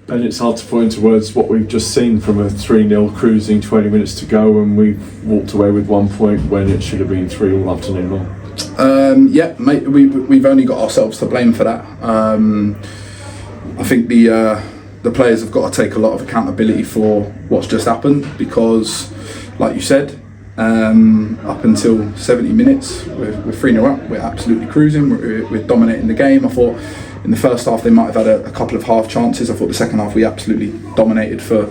And it's hard to put into words what we've just seen from a 3-0 cruising 20 minutes to go, and we've walked away with 1 point when it should have been 3 all afternoon long. Yeah, mate, we've only got ourselves to blame for that. I think the players have got to take a lot of accountability for what's just happened, because, like you said, up until 70 minutes, we're 3-0 up. We're absolutely cruising. We're dominating the game. I thought in the first half they might have had a couple of half chances. I thought the second half we absolutely dominated for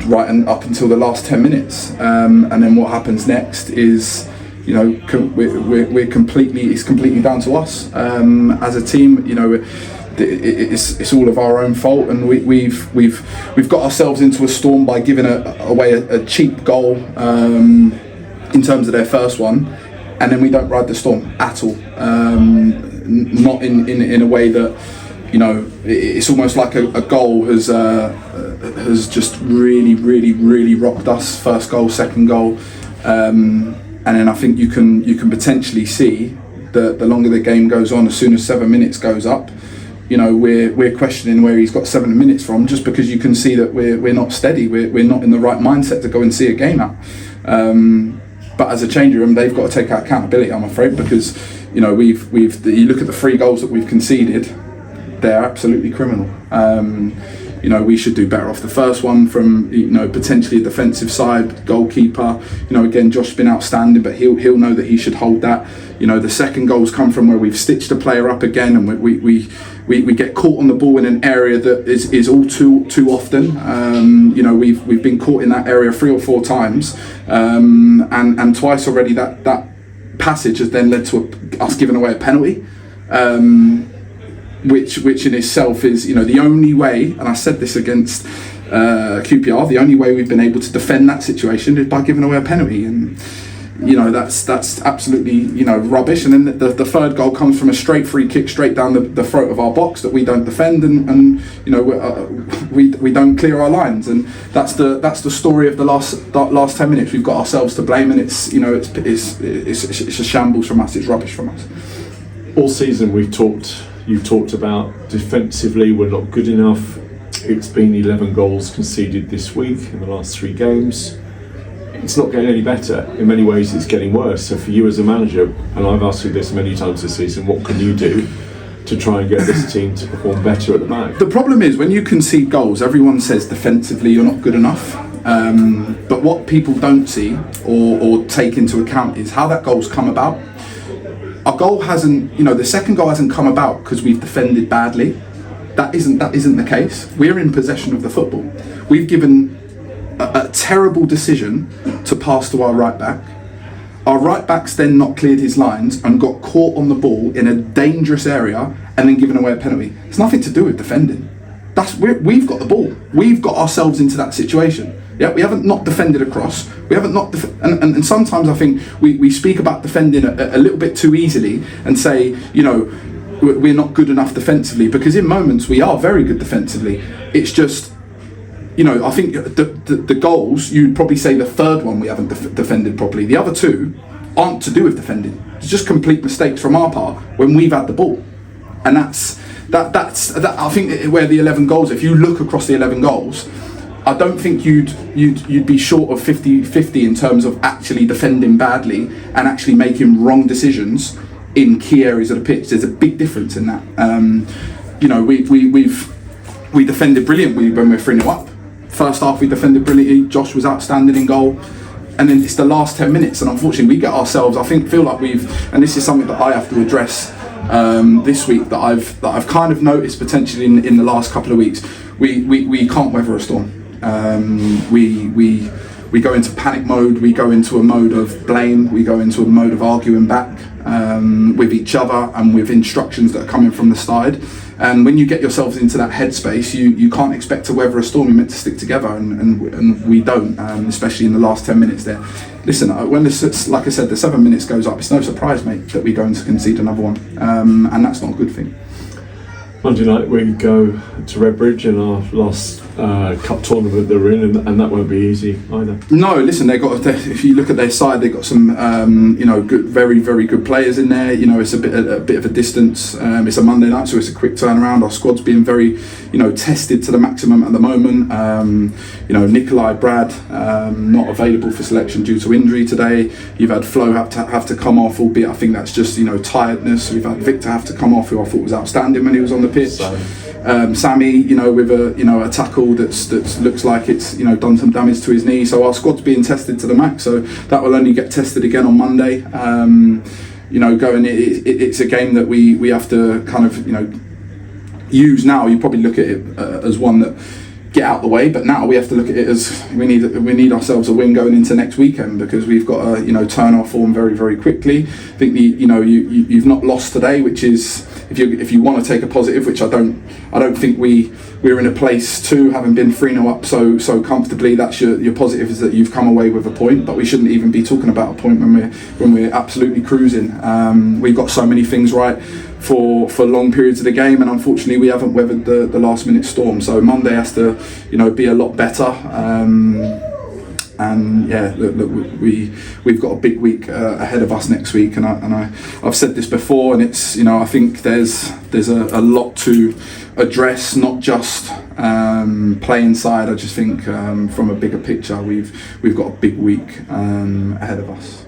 right and up until the last 10 minutes. And then what happens next is, you know, we're completely, it's completely down to us as a team. You know, it's all of our own fault, and we've got ourselves into a storm by giving away a cheap goal in terms of their first one, and then we don't ride the storm at all. Not in a way that, you know, it's almost like a goal has just really rocked us. First goal, second goal, and then I think you can potentially see that the longer the game goes on, as soon as 7 minutes goes up, you know, we're questioning where he's got 7 minutes from, just because you can see that we're not steady, we're not in the right mindset to go and see a game out. But as a change room, they've got to take out accountability, I'm afraid, because, you know, you look at the 3 goals that we've conceded, they're absolutely criminal. You know, we should do better off the first one from, you know, potentially a defensive side, goalkeeper. You know, again, Josh's been outstanding, but he'll know that he should hold that. You know, the second goals come from where we've stitched a player up again, and we get caught on the ball in an area that is all too often. You know, we've been caught in that area 3 or 4 times, and twice already that passage has then led to us giving away a penalty. Which in itself is, you know, the only way, and I said this against QPR, the only way we've been able to defend that situation is by giving away a penalty, and, you know, that's absolutely, you know, rubbish. And then the third goal comes from a straight free kick straight down the throat of our box that we don't defend, and you know, we don't clear our lines, and that's the story of the last 10 minutes. We've got ourselves to blame, and it's, you know, it's a shambles from us. It's rubbish from us. All season you've talked about defensively we're not good enough. It's been 11 goals conceded this week in the last 3 games. It's not getting any better. In many ways it's getting worse. So for you as a manager, and I've asked you this many times this season, what can you do to try and get this team to perform better at the back? The problem is, when you concede goals, everyone says defensively you're not good enough. But what people don't see or take into account is how that goal's come about. Our goal hasn't, you know, the second goal hasn't come about because we've defended badly. That isn't the case. We're in possession of the football. We've given a terrible decision to pass to our right back. Our right back's then not cleared his lines and got caught on the ball in a dangerous area and then given away a penalty. It's nothing to do with defending. We've got the ball. We've got ourselves into that situation. Yeah, we haven't not defended across. We haven't not, and sometimes I think we speak about defending a little bit too easily and say, you know, we're not good enough defensively, because in moments we are very good defensively. It's just, you know, I think the goals, you'd probably say the third one we haven't defended properly. The other 2 aren't to do with defending. It's just complete mistakes from our part when we've had the ball, and that's I think where the 11 goals. If you look across the 11 goals, I don't think you'd be short of 50-50 in terms of actually defending badly and actually making wrong decisions in key areas of the pitch. There's a big difference in that. You know, we defended brilliantly when we're 3-0 up. First half we defended brilliantly. Josh was outstanding in goal, and then it's the last 10 minutes, and unfortunately we get ourselves, feel like and this is something that I have to address this week, that I've kind of noticed potentially in the last couple of weeks. We can't weather a storm. We go into panic mode, we go into a mode of blame, we go into a mode of arguing back with each other and with instructions that are coming from the side. And when you get yourselves into that headspace, you can't expect to weather a storm. You're meant to stick together, and we don't, especially in the last 10 minutes there. Listen, when like I said, the 7 minutes goes up, it's no surprise, mate, that we're going to concede another one, and that's not a good thing. Monday night we go to Redbridge in our last cup tournament that we're in, and that won't be easy either. No, listen, if you look at their side, they've got some you know, good, very, very good players in there. You know, it's a bit of a distance. It's a Monday night, so it's a quick turnaround. Our squad's been very, tested to the maximum at the moment. Nikolai Brad not available for selection due to injury today. You've had Flo have to come off, albeit I think that's just tiredness. We've had Victor have to come off, who I thought was outstanding when he was on the pitch. Sammy, with a tackle that's looks like it's done some damage to his knee. So our squad's being tested to the max. So that will only get tested again on Monday. It's a game that we have to kind of use now. You probably look at it as one that get out the way, but now we have to look at it as we need ourselves a win going into next weekend, because we've got to turn our form very, very quickly. I think you've not lost today, which is, if you want to take a positive, which I don't think we're in a place to, having been 3-0 up so comfortably. That's your positive, is that you've come away with a point, but we shouldn't even be talking about a point when we're absolutely cruising. We've got so many things right for long periods of the game, and unfortunately we haven't weathered the last minute storm. So Monday has to be a lot better. And yeah, look, we've got a big week ahead of us next week, and I've said this before, and it's I think there's a lot to address, not just play inside. I just think from a bigger picture, we've got a big week ahead of us.